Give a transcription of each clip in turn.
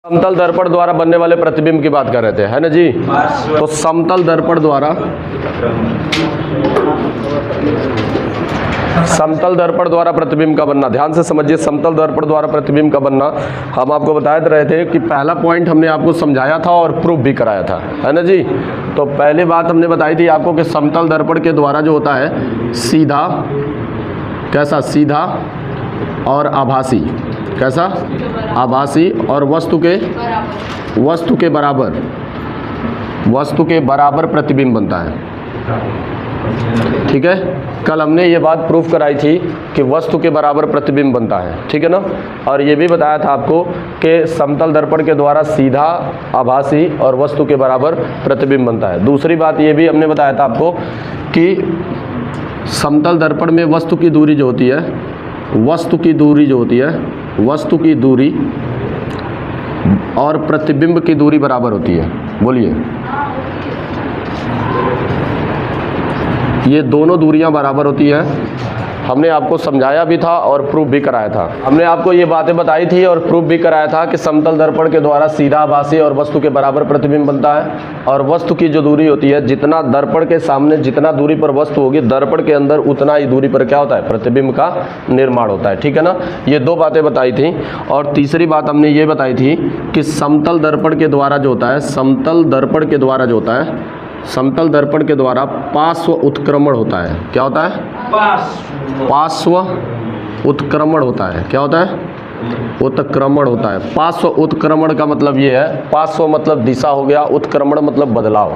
समतल दर्पण द्वारा बनने वाले प्रतिबिंब की बात कर रहे थे, है ना जी। तो समतल दर्पण द्वारा प्रतिबिंब का बनना, ध्यान से समझिए। समतल दर्पण द्वारा प्रतिबिंब का बनना हम आपको बता रहे थे कि पहला पॉइंट हमने आपको समझाया था और प्रूफ भी कराया था, है ना जी। तो पहली बात हमने बताई थी आपको कि समतल दर्पण के द्वारा जो होता है सीधा, कैसा, सीधा और आभासी, कैसा, आभासी और वस्तु के बराबर प्रतिबिंब बनता है। ठीक है, कल हमने ये बात प्रूफ कराई थी कि वस्तु के बराबर प्रतिबिंब बनता है, ठीक है ना। और ये भी बताया था आपको कि समतल दर्पण के द्वारा सीधा, आभासी और वस्तु के बराबर प्रतिबिंब बनता है। दूसरी बात ये भी हमने बताया था आपको कि समतल दर्पण में वस्तु की दूरी जो होती है, वस्तु की दूरी और प्रतिबिंब की दूरी बराबर होती है। बोलिए, ये दोनों दूरियां बराबर होती है। हमने आपको समझाया भी था और प्रूफ भी कराया था। हमने आपको ये बातें बताई थी और प्रूफ भी कराया था कि समतल दर्पण के द्वारा सीधा, आभासी और वस्तु के बराबर प्रतिबिंब बनता है। और वस्तु की जो दूरी होती है, जितना दर्पण के सामने जितना दूरी पर वस्तु होगी, दर्पण के अंदर उतना ही दूरी पर क्या होता है, प्रतिबिंब का निर्माण होता है, ठीक है ना। ये दो बातें बताई थी। और तीसरी बात हमने ये बताई थी कि समतल दर्पण के द्वारा जो होता है, समतल दर्पण के द्वारा पार्श्व उत्क्रमण होता है। क्या होता है? पार्श्व उत्क्रमण होता है। क्या होता है? उत्क्रमण होता है। पार्श्व उत्क्रमण का मतलब ये है, पार्श्व मतलब दिशा हो गया, उत्क्रमण मतलब बदलाव,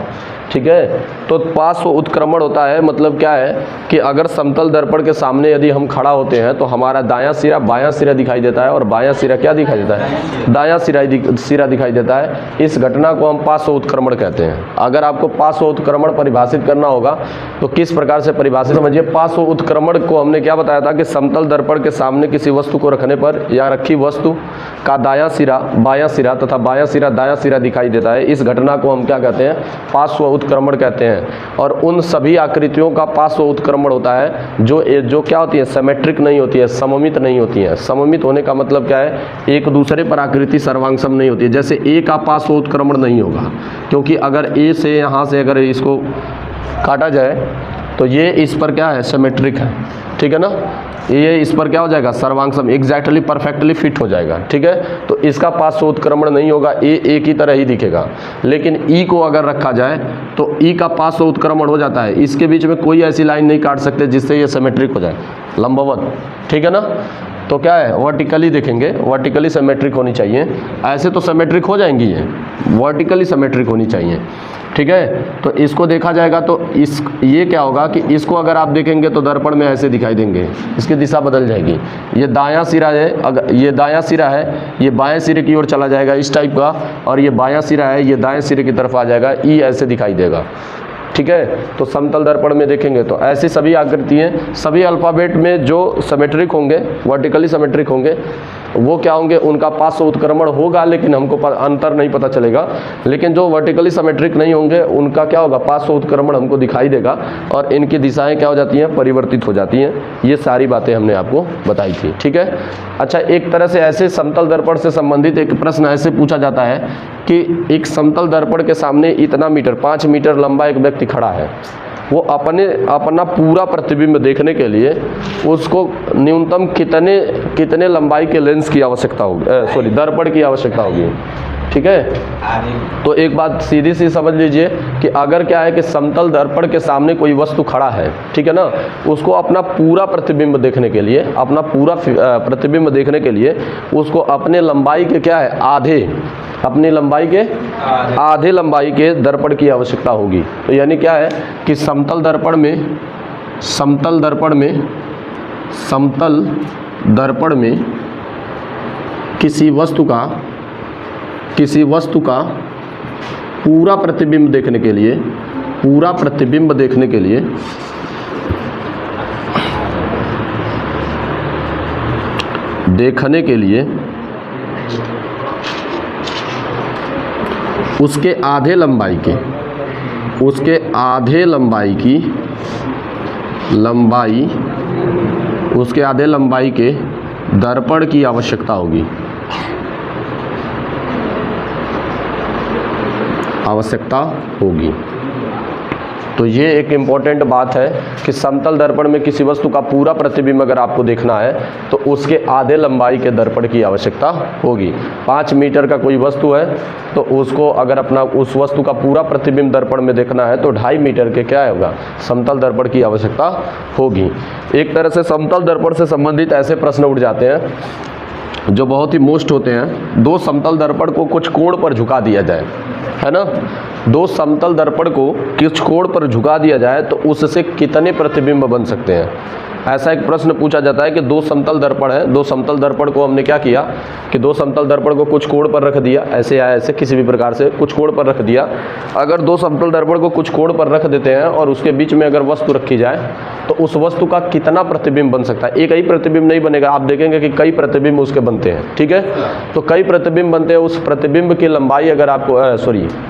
ठीक है। तो पार्श्व उत्क्रमण होता है मतलब क्या है कि अगर समतल दर्पण के सामने यदि हम खड़ा होते हैं तो हमारा दायां सिरा बायां सिरा दिखाई देता है और बायां सिरा क्या दिखाई देता है, दायां सिरा दिखाई देता है। इस घटना को हम पार्श्व उत्क्रमण कहते हैं। अगर आपको पार्श्व उत्क्रमण परिभाषित करना होगा तो किस प्रकार से परिभाषित, समझिए। पार्श्व उत्क्रमण को हमने क्या बताया था कि समतल दर्पण के सामने किसी वस्तु को रखने पर या रखी वस्तु का दायां सिरा बायां सिरा तथा बायां सिरा दायां सिरा दिखाई देता है। इस घटना को हम क्या कहते हैं, पार्श्व उत्क्रमण कहते हैं। और उन सभी आकृतियों का पार्श्व उत्क्रमण होता है जो क्या होती है, सिमेट्रिक नहीं होती है, सममित नहीं होती है। सममित होने का मतलब क्या है, एक दूसरे पर आकृति सर्वांगसम नहीं होती है। जैसे ए का पार्श्व उत्क्रमण नहीं होगा, क्योंकि अगर ए से यहाँ से अगर इसको काटा जाए तो ये इस पर क्या है, सिमेट्रिक है, ठीक है ना। ये इस पर क्या हो जाएगा, सर्वांगसम, एग्जैक्टली परफेक्टली फिट हो जाएगा, ठीक है। तो इसका पार्श्व उत्क्रमण नहीं होगा, ए की तरह ही दिखेगा। लेकिन ई को अगर रखा जाए तो ई का पार्श्व उत्क्रमण हो जाता है। इसके बीच में कोई ऐसी लाइन नहीं काट सकते जिससे ये सिमेट्रिक हो जाए, लंबवत, ठीक है ना। तो क्या है, वर्टिकली देखेंगे, वर्टिकली सिमेट्रिक होनी चाहिए। ऐसे तो सिमेट्रिक हो जाएंगी, ये वर्टिकली सिमेट्रिक होनी चाहिए, ठीक है। तो इसको देखा जाएगा तो ये क्या होगा कि इसको अगर आप देखेंगे तो दर्पण में ऐसे दिखाई देंगे, इसकी दिशा बदल जाएगी। ये दायां सिरा है, अगर ये दायां सिरा है, ये बाएं सिरे की ओर चला जाएगा इस टाइप का, और ये बायां सिरा है, ये दाएं सिरे की तरफ आ जाएगा, ई ऐसे दिखाई देगा, ठीक है। तो समतल दर्पण में देखेंगे तो ऐसी सभी आकृतियाँ, सभी अल्फ़ाबेट में जो सिमेट्रिक होंगे, वर्टिकली सिमेट्रिक होंगे, वो क्या होंगे, उनका पार्श्व उत्क्रमण होगा, लेकिन हमको अंतर नहीं पता चलेगा। लेकिन जो वर्टिकली सिमेट्रिक नहीं होंगे उनका क्या होगा, पार्श्व उत्क्रमण हमको दिखाई देगा और इनकी दिशाएं क्या हो जाती हैं, परिवर्तित हो जाती हैं। ये सारी बातें हमने आपको बताई थी, ठीक है। अच्छा, एक तरह से ऐसे समतल दर्पण से संबंधित एक प्रश्न ऐसे पूछा जाता है कि एक समतल दर्पण के सामने इतना मीटर, 5 मीटर लंबा एक व्यक्ति खड़ा है। वो अपना पूरा प्रतिबिंब देखने के लिए उसको न्यूनतम कितने लंबाई के लेंस की आवश्यकता होगी, दर्पण की आवश्यकता होगी, ठीक है। तो एक बात सीधी सी समझ लीजिए कि अगर क्या है कि समतल दर्पण के सामने कोई वस्तु खड़ा है, ठीक है ना, उसको अपना पूरा प्रतिबिंब देखने के लिए, अपना पूरा प्रतिबिंब देखने के लिए उसको अपने लंबाई के क्या है, अपनी लंबाई के आधे लंबाई के दर्पण की आवश्यकता होगी। तो यानी क्या है कि समतल दर्पण में किसी वस्तु का पूरा प्रतिबिंब देखने के लिए उसके आधे लंबाई के दर्पण की आवश्यकता होगी। आवश्यकता होगी। तो ये एक इम्पॉर्टेंट बात है कि समतल दर्पण में किसी वस्तु का पूरा प्रतिबिंब अगर आपको देखना है तो उसके आधे लंबाई के दर्पण की आवश्यकता होगी। 5 मीटर का कोई वस्तु है तो उसको अगर अपना उस वस्तु का पूरा प्रतिबिंब दर्पण में देखना है तो 2.5 मीटर के क्या होगा, समतल दर्पण की आवश्यकता होगी। एक तरह से समतल दर्पण से संबंधित ऐसे प्रश्न उठ जाते हैं जो बहुत ही मोस्ट होते हैं। 2 समतल दर्पण को कुछ कोण पर झुका दिया जाए, है ना, 2 समतल दर्पण को कुछ कोण पर झुका दिया जाए तो उससे कितने प्रतिबिंब बन सकते हैं। ऐसा एक प्रश्न पूछा जाता है कि 2 समतल दर्पण है, 2 समतल दर्पण को हमने क्या किया कि 2 समतल दर्पण को कुछ कोण पर रख दिया, ऐसे या ऐसे किसी भी प्रकार से कुछ कोण पर रख दिया। अगर 2 समतल दर्पण को कुछ कोण पर रख देते हैं और उसके बीच में अगर वस्तु रखी जाए तो उस वस्तु का कितना प्रतिबिंब बन सकता है। एक ही प्रतिबिंब नहीं बनेगा, आप देखेंगे कि कई प्रतिबिंब उसके बनते हैं, ठीक है। तो कई प्रतिबिंब बनते हैं, उस प्रतिबिंब की लंबाई अगर आपको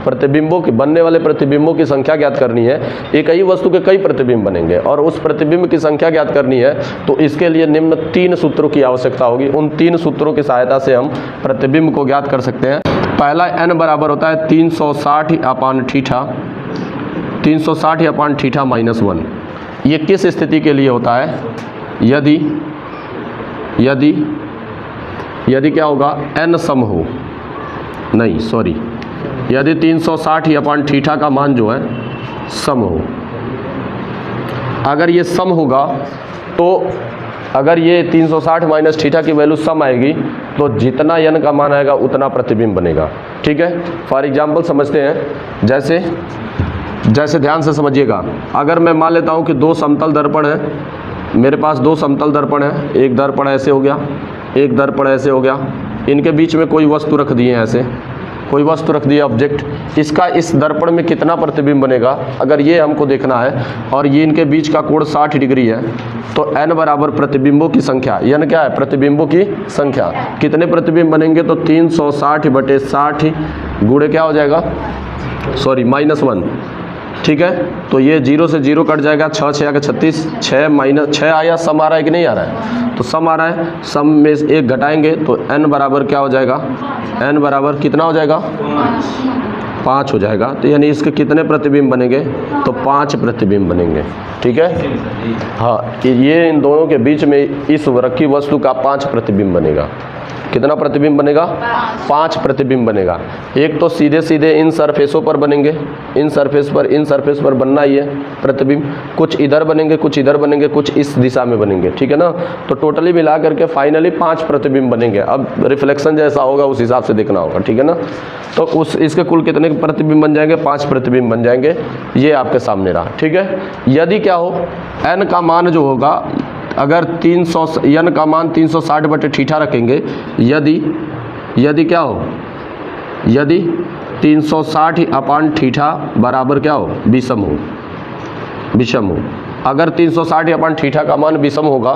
प्रतिबिंबों की बनने वाले प्रतिबिंबों की संख्या ज्ञात करनी है। एक ही वस्तु के कई प्रतिबिंब बनेंगे और उस प्रतिबिंब की संख्या ज्ञात करनी है तो इसके लिए निम्न 3 सूत्रों की आवश्यकता होगी। उन 3 सूत्रों की सहायता से हम प्रतिबिंब को ज्ञात कर सकते हैं। पहला n बराबर होता है 360/θ, 360/θ -1। ये किस स्थिति के लिए होता है? यदि क्या होगा, n सम हो, नहीं सॉरी, यदि 360/θ का मान जो है सम हो। अगर ये सम होगा तो अगर ये 360 - θ की वैल्यू सम आएगी तो जितना n का मान आएगा उतना प्रतिबिंब बनेगा, ठीक है। फॉर एग्जांपल समझते हैं, जैसे ध्यान से समझिएगा। अगर मैं मान लेता हूँ कि 2 समतल दर्पण है, मेरे पास 2 समतल दर्पण है, एक दर्पण ऐसे हो गया, एक दर्पण ऐसे हो गया, इनके बीच में कोई वस्तु रख दी है, ऐसे कोई वस्तु रख दी है ऑब्जेक्ट, इसका इस दर्पण में कितना प्रतिबिंब बनेगा अगर ये हमको देखना है और ये इनके बीच का कोण 60 डिग्री है तो n बराबर प्रतिबिंबों की संख्या, n क्या है, प्रतिबिंबों की संख्या। कितने प्रतिबिंब बनेंगे तो 360/60 गुणे क्या हो जाएगा, सॉरी -1, ठीक है। तो ये 0 से 0 कट जाएगा, 6 6 36, 6 आया, सम आ रहा है कि नहीं आ रहा है, तो सम आ रहा है, सम में 1 घटाएंगे तो n बराबर क्या हो जाएगा, n बराबर कितना हो जाएगा, 5 हो जाएगा। तो यानी इसके कितने प्रतिबिंब बनेंगे तो 5 प्रतिबिंब बनेंगे, ठीक है। हाँ, ये इन दोनों के बीच में इस रखी वस्तु का 5 प्रतिबिंब बनेगा। कितना प्रतिबिंब बनेगा, 5 प्रतिबिंब बनेगा। एक तो सीधे सीधे इन सरफेसों पर बनेंगे, इन सरफेस पर बनना ही है प्रतिबिंब, कुछ इधर बनेंगे, कुछ इधर बनेंगे, कुछ इस दिशा में बनेंगे, ठीक है ना। तो टोटली मिला करके फाइनली 5 प्रतिबिंब बनेंगे। अब रिफ्लेक्शन जैसा होगा उस हिसाब से देखना होगा, ठीक है ना। तो इसके कुल कितने प्रतिबिंब बन जाएंगे, 5 प्रतिबिंब बन जाएंगे। ये आपके सामने रहा, ठीक है। यदि क्या हो, n का मान जो होगा, अगर 300 n का मान 360/θ रखेंगे, यदि क्या हो, यदि 360/θ बराबर क्या हो, विषम हो। अगर 360/θ का मान विषम होगा,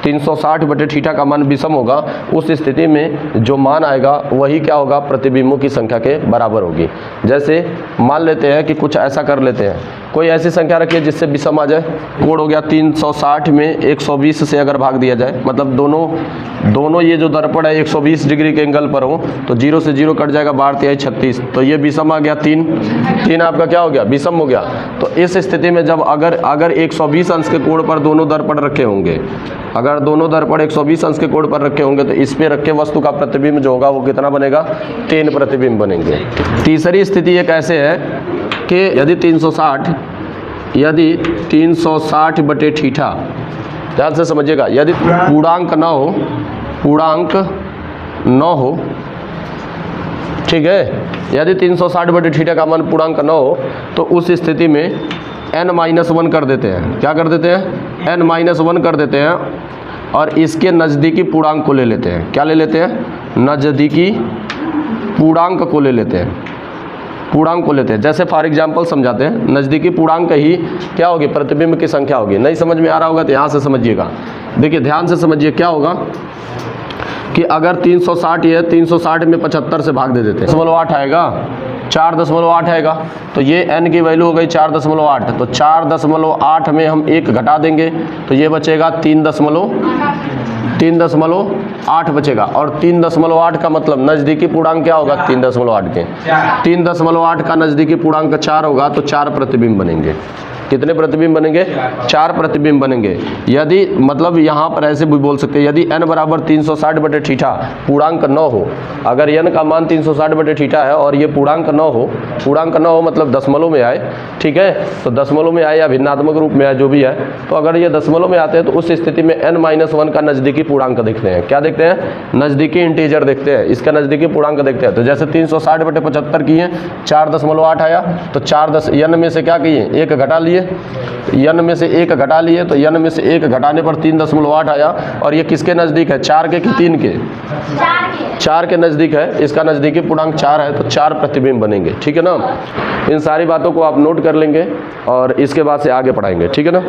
360/θ का मान विषम होगा, उस स्थिति में जो मान आएगा वही क्या होगा, प्रतिबिंबों की संख्या के बराबर होगी। जैसे मान लेते हैं कि कुछ ऐसा कर लेते हैं, कोई ऐसी संख्या रखिए जिससे विषम आ जाए। कोण हो गया 360 में 120 से अगर भाग दिया जाए, मतलब दोनों ये जो दर्पण है 120 डिग्री के एंगल पर हो तो 0 से 0 कट जाएगा, 12 × 36, तो ये विषम आ गया, 3 आपका क्या हो गया, विषम हो गया। तो इस स्थिति में जब अगर 120 अंश के कोण पर दोनों दर्पण रखे होंगे, अगर दोनों दर्पण 120 अंश के कोण पर रखे होंगे तो इस पे रखे वस्तु का प्रतिबिंब जो होगा वो कितना बनेगा, 3 प्रतिबिंब बनेंगे। तीसरी स्थिति एक ऐसे है कि यदि 360/θ, ध्यान से समझिएगा, यदि पूर्णांक न हो, ठीक है, यदि 360/θ का मान पूर्णांक न हो तो उस स्थिति में n-1 कर देते हैं। क्या कर देते हैं, n-1 कर देते हैं और इसके नज़दीकी पूर्णांक को ले लेते हैं। क्या ले लेते हैं, नज़दीकी पूर्णांक को ले लेते हैं, पूर्णांक को लेते हैं। जैसे फॉर एग्जांपल समझाते हैं, नज़दीकी पूर्णांक ही क्या होगी, प्रतिबिंब की संख्या होगी। नहीं समझ में आ रहा होगा तो यहाँ से समझिएगा, देखिए ध्यान से समझिए। क्या होगा कि अगर 360 है, 360 में 75 से भाग दे देते हैं, 0.8 आएगा, 4.8 आएगा, तो ये n की वैल्यू हो गई 4.8। तो 4.8 में हम 1 घटा देंगे तो ये बचेगा 3.3 3.8 बचेगा। और 3.8 का मतलब नज़दीकी पूर्णांक क्या होगा 3.8 के? 3.8 का नज़दीकी पूर्णांक 4 होगा तो 4 प्रतिबिंब बनेंगे। कितने प्रतिबिंब बनेंगे? 4 प्रतिबिंब बनेंगे। यदि मतलब यहाँ पर ऐसे भी बोल सकते हैं, यदि n बराबर 360/θ पूर्णांक 9 हो, अगर n का मान 360/θ है और ये पूर्णांक 9 हो, पूर्णांक 9 हो मतलब दशमलव में आए, ठीक है, तो दशमलव में आए या भिन्नात्मक रूप में आए, जो भी है, तो अगर ये दशमलव में आते हैं तो उस स्थिति में n-1 का नज़दीकी पूर्णांक देखते हैं। क्या देखते हैं? नज़दीकी इंटीजर देखते हैं, इसका नज़दीकी पूर्णांक देखते हैं। तो जैसे 360/75 किए, 4.8 आया, तो 4 n में से क्या किए? 1 घटा लिए, n में से 1 घटा लिए, तो n में से 1 घटाने पर 3.8 आया। और ये किसके नज़दीक है? 4 के कि 3 के? 4 के नज़दीक है। इसका नज़दीकी पूर्णांक 4 है तो 4 प्रतिबिंब बनेंगे। ठीक है ना? इन सारी बातों को आप नोट कर लेंगे और इसके बाद से आगे पढ़ाएंगे। ठीक है ना?